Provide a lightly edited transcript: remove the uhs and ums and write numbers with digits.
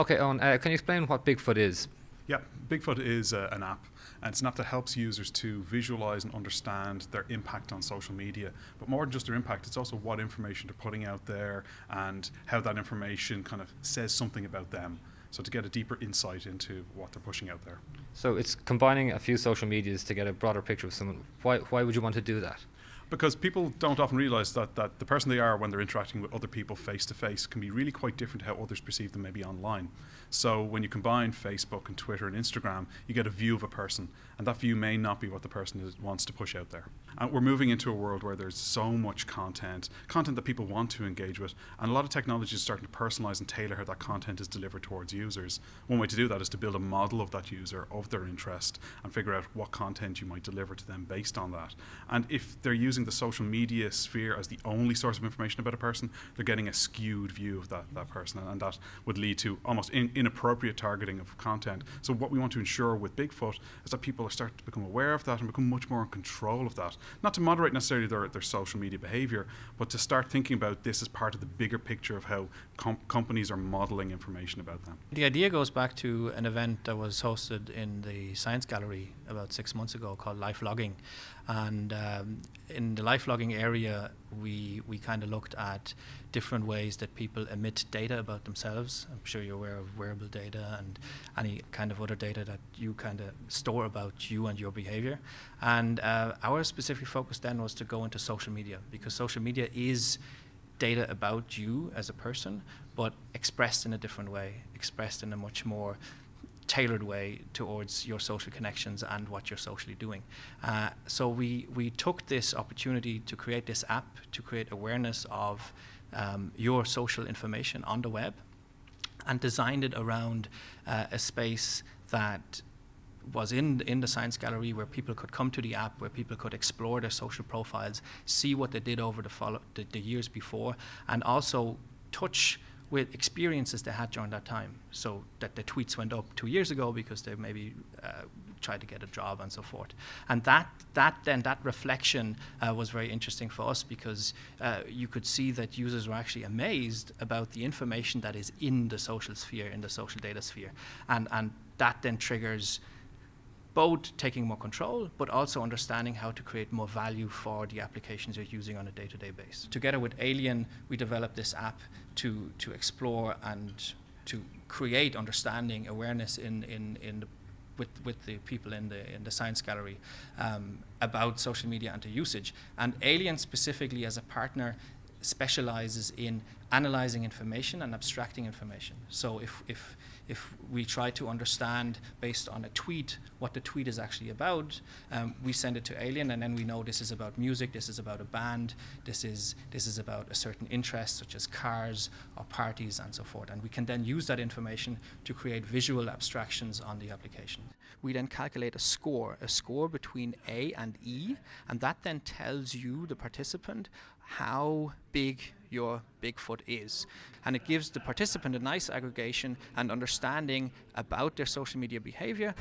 Okay, Owen, can you explain what Bigfoot is? Yeah, Bigfoot is an app, and it's an app that helps users to visualize and understand their impact on social media. But more than just their impact, it's also what information they're putting out there and how that information kind of says something about them. So to get a deeper insight into what they're pushing out there. So it's combining a few social medias to get a broader picture of someone. Why would you want to do that? Because people don't often realize that the person they are when they're interacting with other people face to face can be really quite different to how others perceive them maybe online. So when you combine Facebook and Twitter and Instagram, you get a view of a person, and that view may not be what the person wants to push out there. And we're moving into a world where there's so much content that people want to engage with, and a lot of technology is starting to personalize and tailor how that content is delivered towards users. One way to do that is to build a model of that user, of their interest, and figure out what content you might deliver to them based on that. And if they're using the social media sphere as the only source of information about a person, they're getting a skewed view of that person, and that would lead to almost inappropriate targeting of content. So what we want to ensure with Bigfoot is that people are starting to become aware of that and become much more in control of that. Not to moderate necessarily their social media behavior, but to start thinking about this as part of the bigger picture of how companies are modeling information about them. The idea goes back to an event that was hosted in the Science Gallery about 6 months ago called Life Logging. And in the life logging area, we kind of looked at different ways that people emit data about themselves. I'm sure you're aware of wearable data and any kind of other data that you kind of store about you and your behavior. And our specific focus then was to go into social media, because social media is data about you as a person, but expressed in a different way, expressed in a much more tailored way towards your social connections and what you're socially doing. So we took this opportunity to create this app, to create awareness of your social information on the web, and designed it around a space that was in the Science Gallery, where people could come to the app, where people could explore their social profiles, see what they did over the years before, and also touch with experiences they had during that time. So that the tweets went up 2 years ago because they maybe tried to get a job and so forth. And that reflection was very interesting for us, because you could see that users were actually amazed about the information that is in the social sphere, in the social data sphere. And that then triggers both taking more control, but also understanding how to create more value for the applications you're using on a day-to-day basis. Together with Alien, we developed this app to explore and to create understanding, awareness with the people in the Science Gallery about social media and the usage. And Alien specifically, as a partner, specializes in analyzing information and abstracting information. So if we try to understand based on a tweet what the tweet is actually about, we send it to Alien, and then we know this is about music, this is about a band, this is about a certain interest such as cars or parties and so forth. And we can then use that information to create visual abstractions on the application. We then calculate a score between A and E, and that then tells you, the participant, how big your Bigfoot is. And it gives the participant a nice aggregation and understanding about their social media behavior.